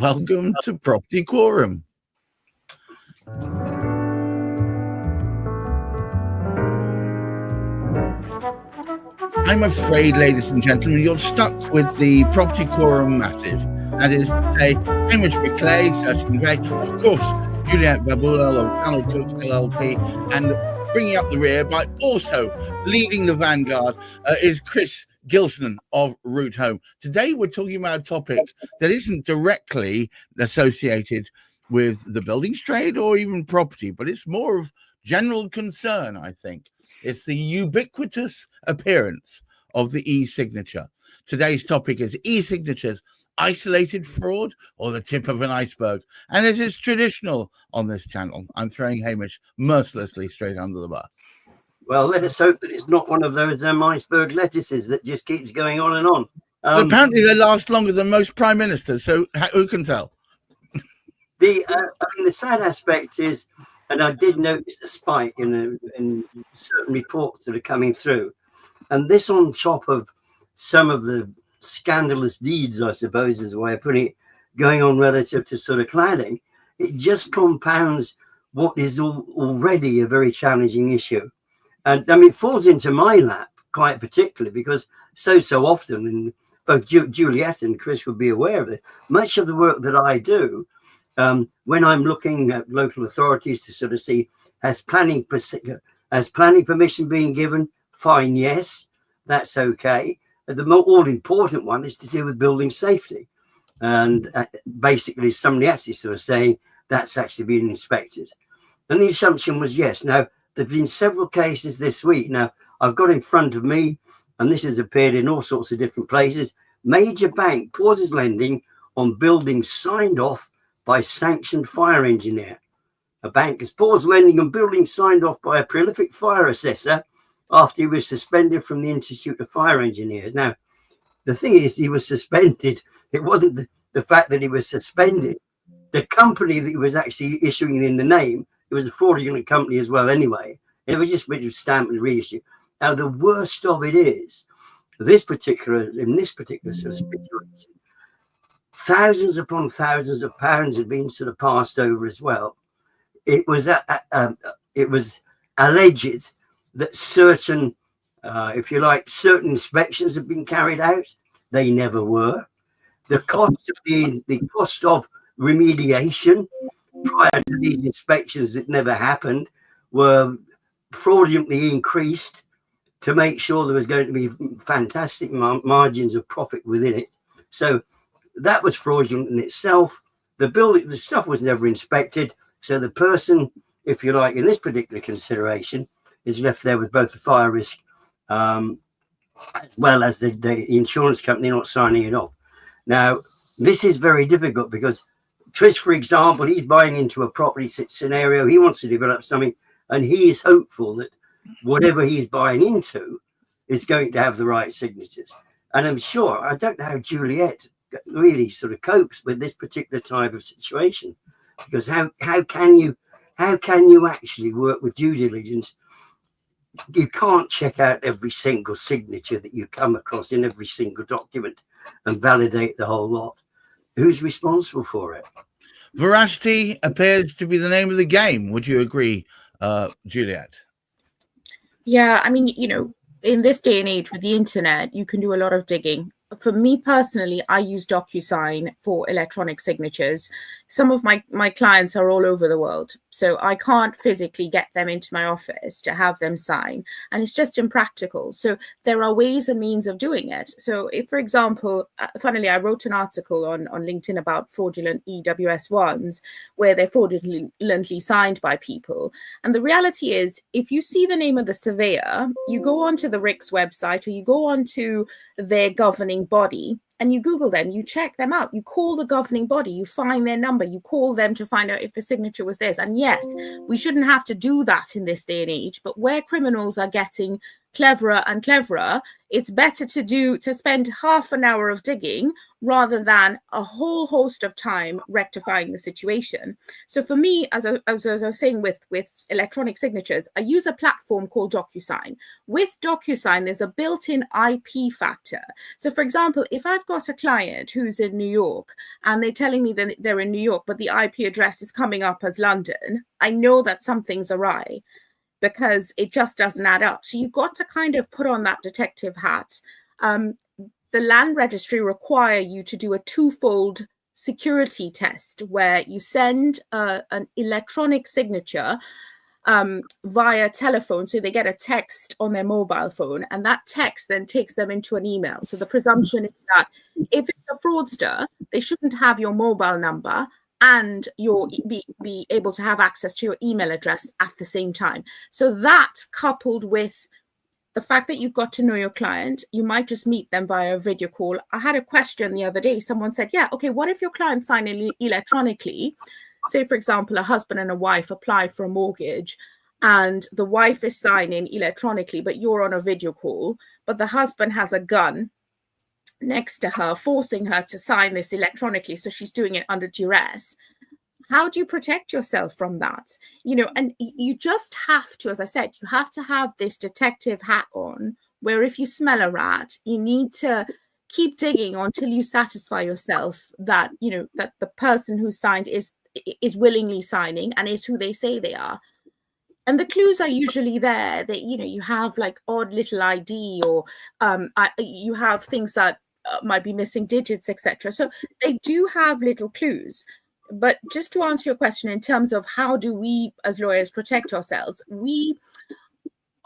Welcome to Property Quorum. I'm afraid, ladies and gentlemen, you're stuck with the Property Quorum Massive. That is to say, Hamish McLay, Search and Convey, of course, Juliet Baboolal of Cannell Cook LLP, and bringing up the rear by also leading the vanguard is Chris Gilsenan of Root Home. Today, we're talking about a topic that isn't directly associated with the buildings trade or even property, but it's more of general concern, I think. It's the ubiquitous appearance of the e-signature. Today's topic is e-signatures, isolated fraud or the tip of an iceberg. And it is traditional on this channel. I'm throwing Hamish mercilessly straight under the bus. Well, let us hope that it's not one of those iceberg lettuces that just keeps going on and on. Apparently they last longer than most prime ministers, so who can tell? The sad aspect is, and I did notice a spike in certain reports that are coming through, and this on top of some of the scandalous deeds, I suppose is a way of putting it, going on relative to sort of cladding, it just compounds what is already a very challenging issue. And I mean, it falls into my lap quite particularly because so often, and both Juliet and Chris will be aware of it, much of the work that I do, when I'm looking at local authorities to sort of see, has planning permission being given? Fine, yes, that's okay. The all important one is to do with building safety. And basically somebody actually sort of saying that's actually been inspected. And the assumption was yes. Now, there have been several cases this week. Now, I've got in front of me, and this has appeared in all sorts of different places, major bank pauses lending on buildings signed off by sanctioned fire engineer. A bank has paused lending on buildings signed off by a prolific fire assessor after he was suspended from the Institute of Fire Engineers. Now, the thing is, he was suspended. It wasn't the fact that he was suspended. The company that he was actually issuing in the name, it was a fraudulent company as well anyway. It was just stamped and reissued. Now, the worst of it is, in this particular sort of situation, thousands upon thousands of pounds had been sort of passed over as well. It was alleged that certain, if you like, certain inspections had been carried out. They never were. The cost of remediation prior to these inspections that never happened were fraudulently increased to make sure there was going to be fantastic margins of profit within it. So that was fraudulent in itself. The stuff was never inspected. So the person, if you like, in this particular consideration, is left there with both the fire risk as well as the insurance company not signing it off. Now, this is very difficult because Trish, for example, he's buying into a property scenario. He wants to develop something, and he is hopeful that whatever he's buying into is going to have the right signatures. And I'm sure, I don't know how Juliet really sort of copes with this particular type of situation, because how can you actually work with due diligence? You can't check out every single signature that you come across in every single document and validate the whole lot. Who's responsible for it? Veracity appears to be the name of the game. Would you agree, Juliet? Yeah, I mean, in this day and age with the internet, you can do a lot of digging. For me personally, I use DocuSign for electronic signatures. Some of my clients are all over the world, so I can't physically get them into my office to have them sign, and it's just impractical. So there are ways and means of doing it. So if, for example, funnily, I wrote an article on LinkedIn about fraudulent EWS1s where they're fraudulently signed by people. And the reality is, if you see the name of the surveyor, you go onto the RICS website or you go onto their governing body and you Google them, you check them out, you call the governing body, you find their number, you call them to find out if the signature was theirs. And yes, we shouldn't have to do that in this day and age, but where criminals are getting cleverer and cleverer, it's better to spend half an hour of digging rather than a whole host of time rectifying the situation. So for me, as I was saying with electronic signatures, I use a platform called DocuSign. With DocuSign, there's a built-in IP factor. So for example, if I've got a client who's in New York and they're telling me that they're in New York, but the IP address is coming up as London, I know that something's awry, because it just doesn't add up. So you've got to kind of put on that detective hat. The land registry require you to do a twofold security test where you send an electronic signature via telephone. So they get a text on their mobile phone, and that text then takes them into an email. So the presumption is that if it's a fraudster, they shouldn't have your mobile number and you'll be able to have access to your email address at the same time. So that, coupled with the fact that you've got to know your client, you might just meet them via a video call. I had a question the other day. Someone said, yeah, okay, what if your client signed electronically? Say, for example, a husband and a wife apply for a mortgage and the wife is signing electronically, but you're on a video call, but the husband has a gun next to her, forcing her to sign this electronically. So she's doing it under duress. How do you protect yourself from that? And you just have to, as I said, you have to have this detective hat on, where if you smell a rat, you need to keep digging until you satisfy yourself that, that the person who signed is willingly signing and is who they say they are. And the clues are usually there that, you have like odd little ID, or you have things that might be missing digits, etc. So they do have little clues. But just to answer your question in terms of how do we as lawyers protect ourselves,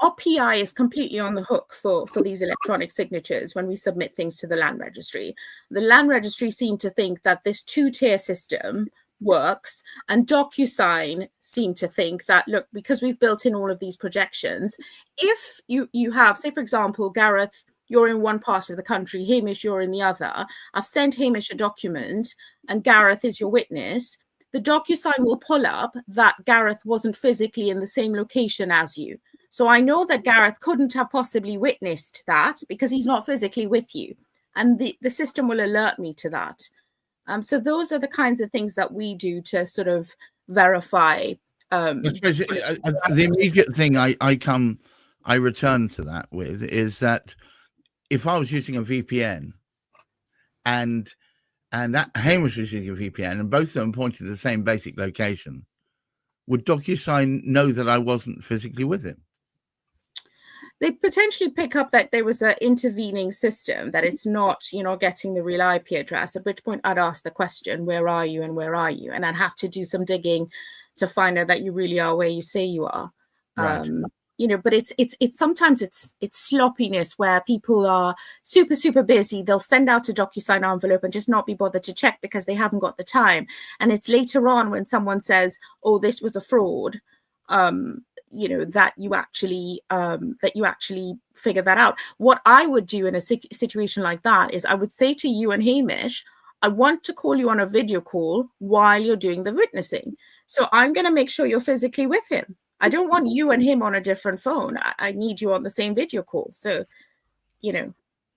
our PI is completely on the hook for these electronic signatures when we submit things to the land registry. The land registry seem to think that this two-tier system works, and DocuSign seem to think that, look, because we've built in all of these projections, if you have, say, for example, Gareth, you're in one part of the country, Hamish, you're in the other. I've sent Hamish a document and Gareth is your witness. The DocuSign will pull up that Gareth wasn't physically in the same location as you. So I know that Gareth couldn't have possibly witnessed that because he's not physically with you. And the system will alert me to that. So those are the kinds of things that we do to sort of verify. I suppose the immediate thing I return to that with is that if I was using a VPN and that Hamish was using a VPN and both of them pointed to the same basic location, would DocuSign know that I wasn't physically with him? They potentially pick up that there was an intervening system, that it's not, getting the real IP address, at which point I'd ask the question, where are you and where are you? And I'd have to do some digging to find out that you really are where you say you are. Right. But it's sometimes it's sloppiness where people are super, super busy. They'll send out a DocuSign envelope and just not be bothered to check because they haven't got the time. And it's later on when someone says, oh, this was a fraud, that you actually figure that out. What I would do in a situation like that is I would say to you and Hamish, I want to call you on a video call while you're doing the witnessing. So I'm going to make sure you're physically with him. I don't want you and him on a different phone. I need you on the same video call. So,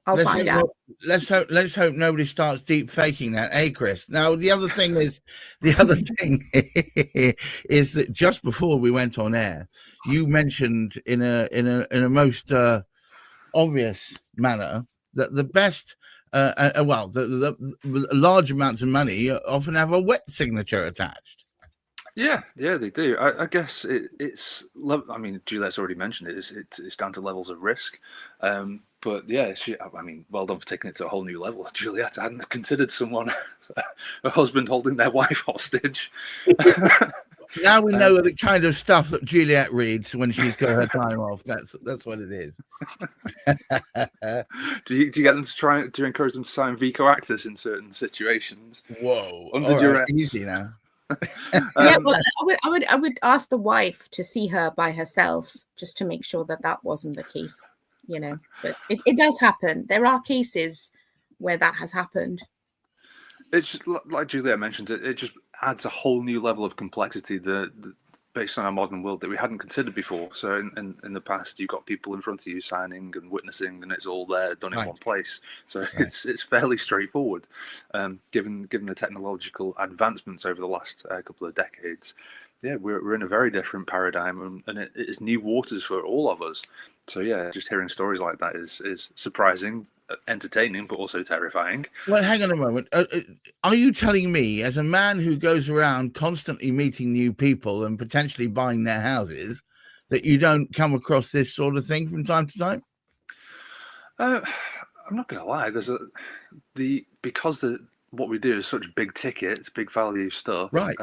I'll find out. Let's hope nobody starts deep faking that, Chris? Now, the other thing is that just before we went on air, you mentioned in a most obvious manner that the best, the large amounts of money often have a wet signature attached. Yeah, they do. I guess it's. I mean, Juliet's already mentioned it. It's down to levels of risk. But yeah, well done for taking it to a whole new level. Juliet, I hadn't considered someone, a husband holding their wife hostage. Now we know the kind of stuff that Juliet reads when she's got her time off. That's what it is. Do you get them to encourage them to sign veto actus in certain situations? Whoa, under duress. Easy now. Yeah, well, I would ask the wife to see her by herself just to make sure that wasn't the case, But it does happen. There are cases where that has happened. It's like Juliet mentioned. It just adds a whole new level of complexity. The based on our modern world that we hadn't considered before. So in the past, you've got people in front of you signing and witnessing, and it's all there done in one place. So it's fairly straightforward, given the technological advancements over the last couple of decades. Yeah, we're in a very different paradigm, and it is new waters for all of us. So yeah, just hearing stories like that is surprising, entertaining, but also terrifying. Well, hang on a moment. Are you telling me, as a man who goes around constantly meeting new people and potentially buying their houses, that you don't come across this sort of thing from time to time? I'm not going to lie. Because what we do is such big ticket, big value stuff. Right.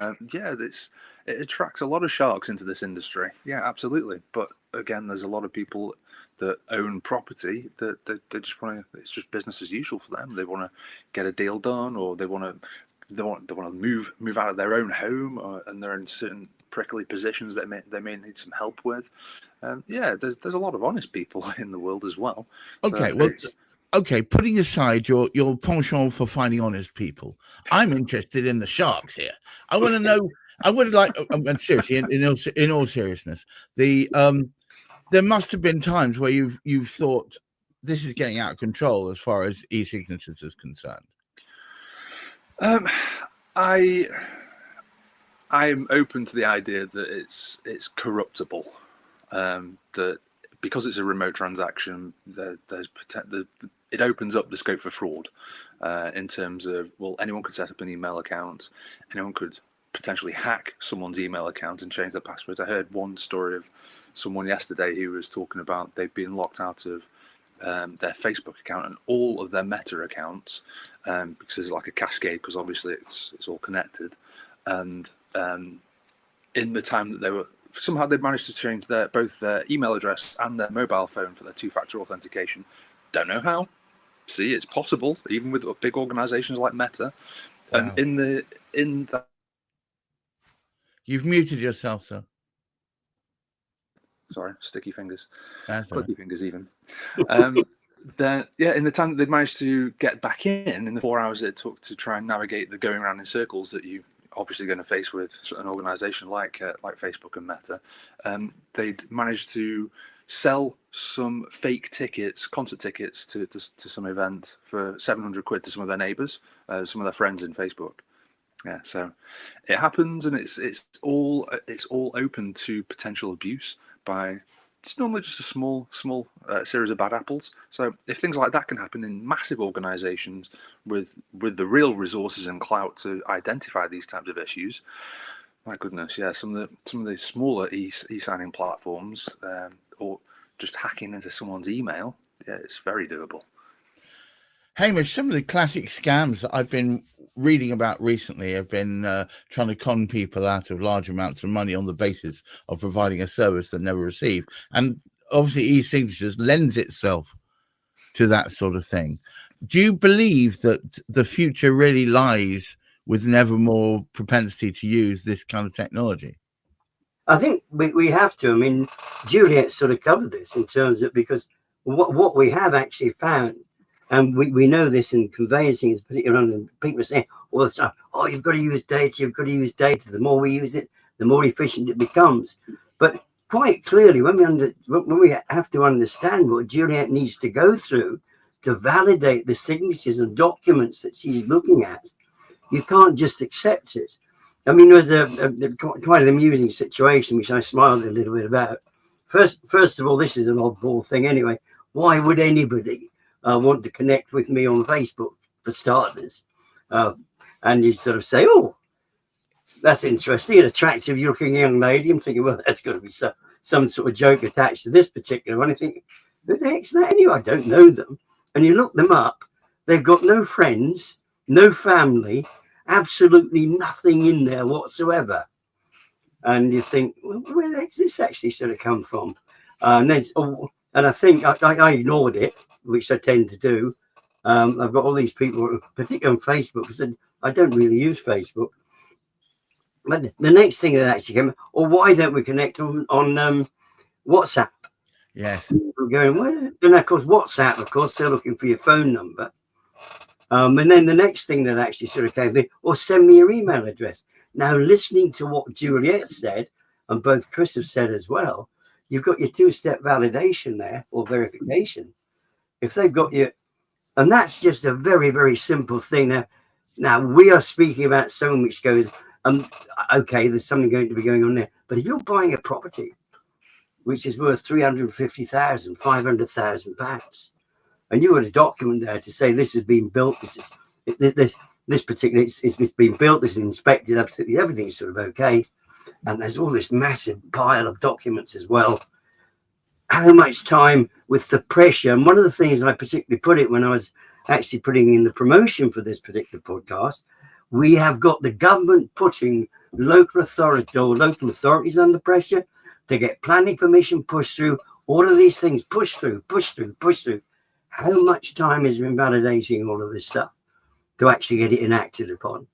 It attracts a lot of sharks into this industry. Yeah, absolutely. But again, there's a lot of people that own property that they just want to. It's just business as usual for them. They want to get a deal done, or they want to move out of their own home, and they're in certain prickly positions that they may need some help with. There's a lot of honest people in the world as well. Okay, putting aside your penchant for finding honest people, I'm interested in the sharks here. I want to know. I would like, and seriously, in all seriousness, there must have been times where you've thought this is getting out of control as far as e-signatures is concerned. I am open to the idea that it's corruptible. That because it's a remote transaction, it opens up the scope for fraud. In terms of, well, anyone could set up an email account, anyone could potentially hack someone's email account and change their password. I heard one story of someone yesterday who was talking about they've been locked out of their Facebook account and all of their Meta accounts, because there's like a cascade, because obviously it's all connected. And in the time that they'd managed to change both their email address and their mobile phone for their two-factor authentication. Don't know how. See, it's possible, even with big organizations like Meta. Wow. And in that. You've muted yourself, sir. Sorry, sticky fingers. That's clicky fingers even. In the time that they'd managed to get back in the 4 hours it took to try and navigate the going around in circles that you obviously going to face with an organization like Facebook and Meta, they'd managed to sell some fake tickets, concert tickets to some event for 700 quid to some of their neighbors, some of their friends in Facebook. Yeah, so it happens, and it's all open to potential abuse by it's normally just a small series of bad apples. So if things like that can happen in massive organizations with the real resources and clout to identify these types of issues, my goodness, yeah, some of the smaller e-signing platforms, or just hacking into someone's email, yeah, it's very doable. Hamish, some of the classic scams that I've been reading about recently have been trying to con people out of large amounts of money on the basis of providing a service they never receive. And obviously e-signatures lends itself to that sort of thing. Do you believe that the future really lies with an ever more propensity to use this kind of technology? I think we have to. I mean, Juliet sort of covered this in terms of, because what we have actually found, and we know this in conveyancing, is particularly people are saying all the time, oh, you've got to use data, The more we use it, the more efficient it becomes. But quite clearly, when we have to understand what Juliet needs to go through to validate the signatures and documents that she's looking at, you can't just accept it. I mean, there was quite an amusing situation, which I smiled a little bit about. First of all, this is an oddball thing anyway. Why would anybody want to connect with me on Facebook, for starters? And you sort of say, oh, that's interesting, an attractive looking young lady. I'm thinking, well, that's got to be some sort of joke attached to this particular one. I think, who the heck's that anyway? I don't know them. And you look them up, they've got no friends, no family, absolutely nothing in there whatsoever. And you think, well, where the heck's this actually sort of come from? And I think I ignored it, which I tend to do. I've got all these people, particularly on Facebook, because I don't really use Facebook. But the next thing that actually came, or why don't we connect on WhatsApp? Yes. We're going, well, and of course, WhatsApp, of course, they're looking for your phone number. And then the next thing that actually sort of came in, or send me your email address. Now, listening to what Juliet said, and both Chris have said as well, you've got your two-step validation there, or verification. If they've got you, and that's just a very, very simple thing. Now we are speaking about someone which goes, okay, there's something going to be going on there. But if you're buying a property which is worth £350,000, £500,000, and you got a document there to say this has been built, this particular, it's been built, this is inspected, absolutely everything's sort of okay, and there's all this massive pile of documents as well. How much time with the pressure? And one of the things I particularly put it when I was actually putting in the promotion for this particular podcast, we have got the government putting local authorities under pressure to get planning permission pushed through, all of these things pushed through. How much time is invalidating all of this stuff to actually get it enacted upon?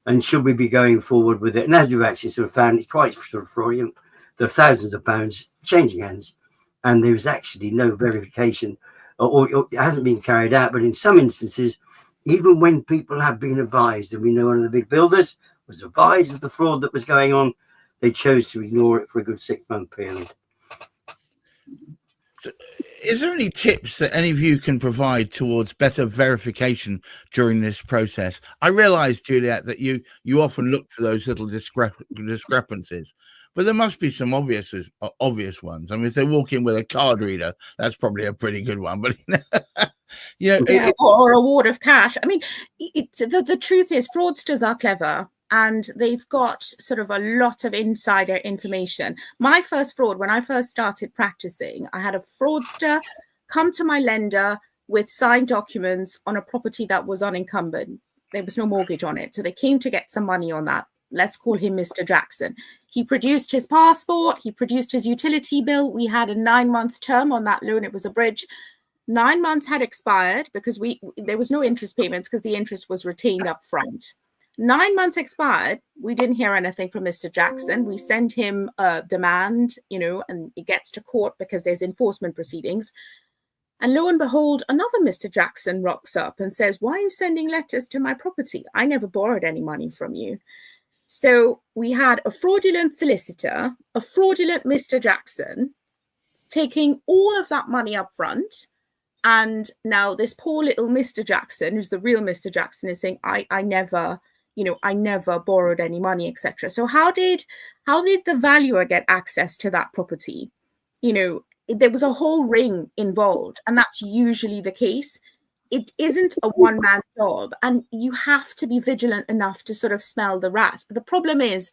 And should we be going forward with it? And as you've actually sort of found, it's quite sort of fraudulent. There are thousands of pounds changing hands, and there's actually no verification, or it hasn't been carried out. But in some instances, even when people have been advised, and we know one of the big builders was advised of the fraud that was going on, they chose to ignore it for a good 6-month period. Is there any tips that any of you can provide towards better verification during this process? I realise, Juliet, that you often look for those little discrepancies, but there must be some obvious ones. I mean, if they walk in with a card reader, that's probably a pretty good one. But or a wad of cash. I mean, the truth is, fraudsters are clever. And they've got sort of a lot of insider information. My first fraud, when I first started practicing, I had a fraudster come to my lender with signed documents on a property that was unencumbered. There was no mortgage on it. So they came to get some money on that. Let's call him Mr. Jackson. He produced his passport. He produced his utility bill. We had a 9-month term on that loan. It was a bridge. 9 months had expired because there was no interest payments because the interest was retained up front. 9 months expired. We didn't hear anything from Mr. Jackson. We sent him a demand, and it gets to court because there's enforcement proceedings. And lo and behold, another Mr. Jackson rocks up and says, why are you sending letters to my property? I never borrowed any money from you. So we had a fraudulent solicitor, a fraudulent Mr. Jackson, taking all of that money up front. And now this poor little Mr. Jackson, who's the real Mr. Jackson, is saying, I never borrowed any money, etc. So how did the valuer get access to that property? There was a whole ring involved, and that's usually the case. It isn't a one-man job, and you have to be vigilant enough to sort of smell the rat. The problem is,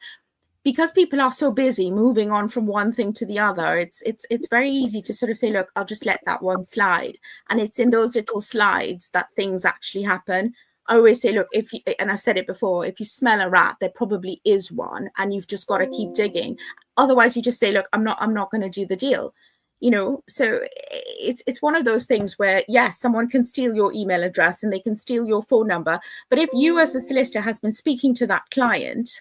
because people are so busy moving on from one thing to the other, it's very easy to sort of say, look, I'll just let that one slide. And it's in those little slides that things actually happen. I always say, look, and I said it before, if you smell a rat, there probably is one, and you've just got to keep digging. Otherwise, you just say, look, I'm not going to do the deal. So it's one of those things where, yes, someone can steal your email address and they can steal your phone number. But if you as a solicitor has been speaking to that client,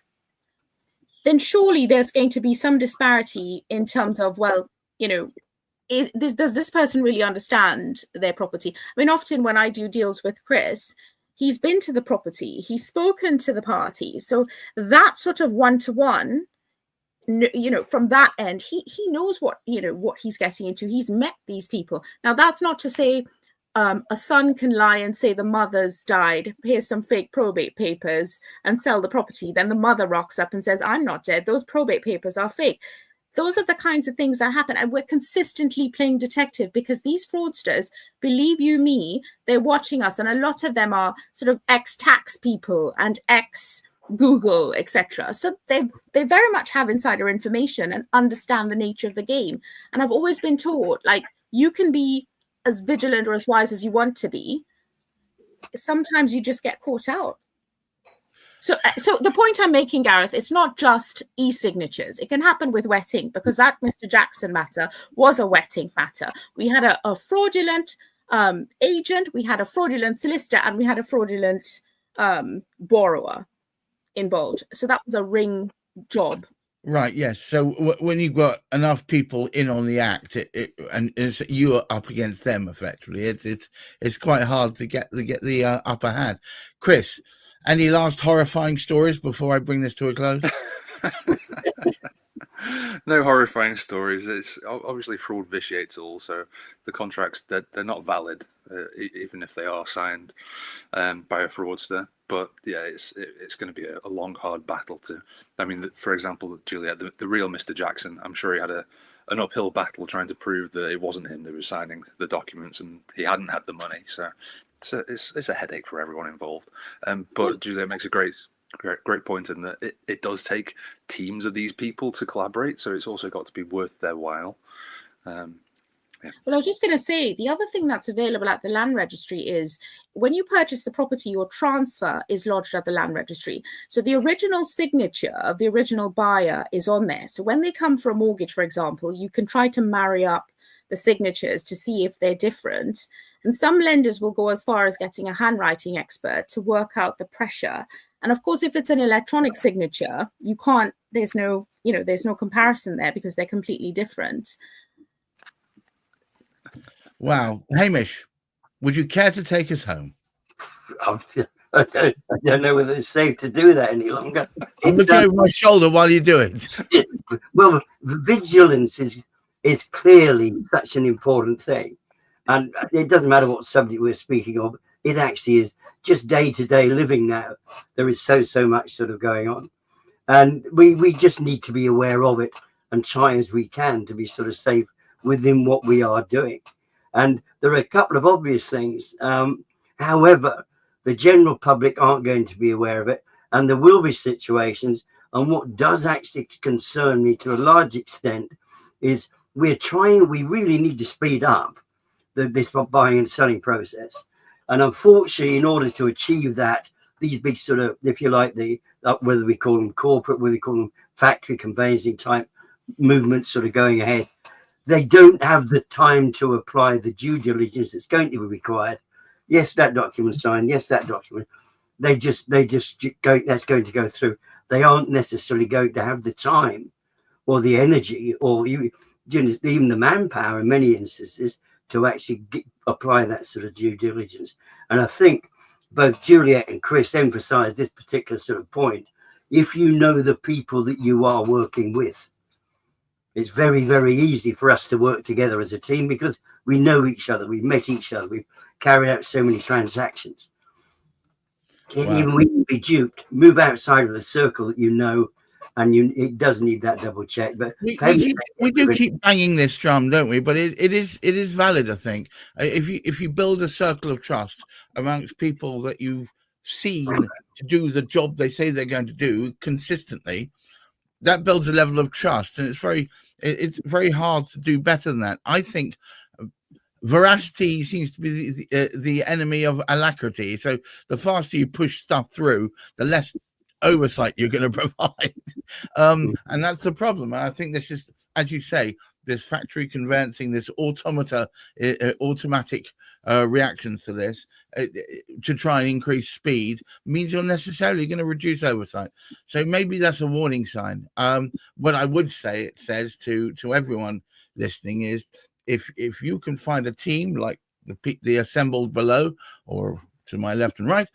then surely there's going to be some disparity in terms of, well, does this person really understand their property? I mean, often when I do deals with Chris, he's been to the property, he's spoken to the party. So that sort of one-to-one, from that end, he knows what he's getting into. He's met these people. Now, that's not to say a son can lie and say the mother's died, here's some fake probate papers, and sell the property. Then the mother rocks up and says, I'm not dead. Those probate papers are fake. Those are the kinds of things that happen. And we're consistently playing detective because these fraudsters, believe you me, they're watching us. And a lot of them are sort of ex-tax people and ex-Google, etc. So they very much have insider information and understand the nature of the game. And I've always been taught, like, you can be as vigilant or as wise as you want to be. Sometimes you just get caught out. So the point I'm making, Gareth, it's not just e-signatures. It can happen with wetting, because that Mr. Jackson matter was a wetting matter. We had a fraudulent agent, we had a fraudulent solicitor, and we had a fraudulent borrower involved. So that was a ring job. Right. Yes. So when you've got enough people in on the act, and you are up against them effectively, it's quite hard to get the upper hand. Chris, any last horrifying stories before I bring this to a close? No horrifying stories. It's obviously fraud vitiates all, so the contracts they're not valid, even if they are signed by a fraudster. But yeah, it's going to be a long, hard battle to. I mean, for example, Juliet, the real Mr. Jackson, I'm sure he had an uphill battle trying to prove that it wasn't him that was signing the documents and he hadn't had the money. So it's a headache for everyone involved. But Juliet makes a great point in that it does take teams of these people to collaborate, so it's also got to be worth their while. Yeah. Well, I was just going to say, the other thing that's available at the land registry is when you purchase the property, your transfer is lodged at the land registry. So the original signature of the original buyer is on there. So when they come for a mortgage, for example, you can try to marry up the signatures to see if they're different. And some lenders will go as far as getting a handwriting expert to work out the pressure. And of course, if it's an electronic signature, you can't, there's no comparison there because they're completely different. Wow. Hamish, would you care to take us home? I don't know whether it's safe to do that any longer. I'm looking over my shoulder while you do it. Well, the vigilance is clearly such an important thing. And it doesn't matter what subject we're speaking of. It actually is just day-to-day living now. There is so much sort of going on. And we just need to be aware of it and try as we can to be sort of safe within what we are doing. And there are a couple of obvious things. However, the general public aren't going to be aware of it. And there will be situations. And what does actually concern me to a large extent is we really need to speed up this buying and selling process. And unfortunately, in order to achieve that, these big sort of, if you like, whether we call them corporate, whether we call them factory conveyancing type movements sort of going ahead, they don't have the time to apply the due diligence that's going to be required. Yes, that document signed. Yes, that document. They just go. That's going to go through. They aren't necessarily going to have the time, or the energy, or even the manpower in many instances to actually apply that sort of due diligence. And I think both Juliet and Chris emphasised this particular sort of point. If you know the people that you are working with, it's very, very easy for us to work together as a team because we know each other, we've met each other, we've carried out so many transactions. Wow. Even we can be duped, move outside of the circle that you know, and it does need that double check. But we do keep banging this drum, don't we? But it is valid, I think. If you build a circle of trust amongst people that you've seen to do the job they say they're going to do consistently, that builds a level of trust, and it's very hard to do better than that. I think veracity seems to be the enemy of alacrity. So the faster you push stuff through, the less oversight you're going to provide. And that's the problem. I think this is, as you say, this factory conveyancing, this automatic reactions to this to try and increase speed means you're necessarily going to reduce oversight. So maybe that's a warning sign. What I would say it says to everyone listening is if you can find a team like the assembled below or to my left and right,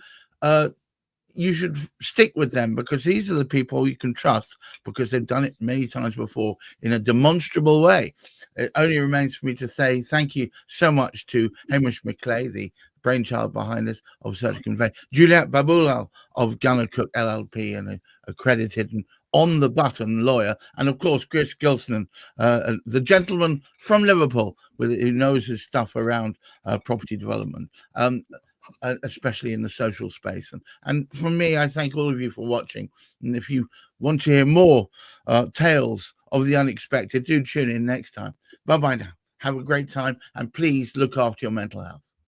you should stick with them because these are the people you can trust because they've done it many times before in a demonstrable way. It only remains for me to say thank you so much to Hamish McLay, the brainchild behind this of Search Convey, Juliet Baboolal of Gunnar Cook LLP, and accredited and on-the-button lawyer, and of course Chris Gilsenan, the gentleman from Liverpool who knows his stuff around property development. Especially in the social space. And from me, I thank all of you for watching. And if you want to hear more tales of the unexpected, do tune in next time. Bye-bye now. Have a great time. And please look after your mental health.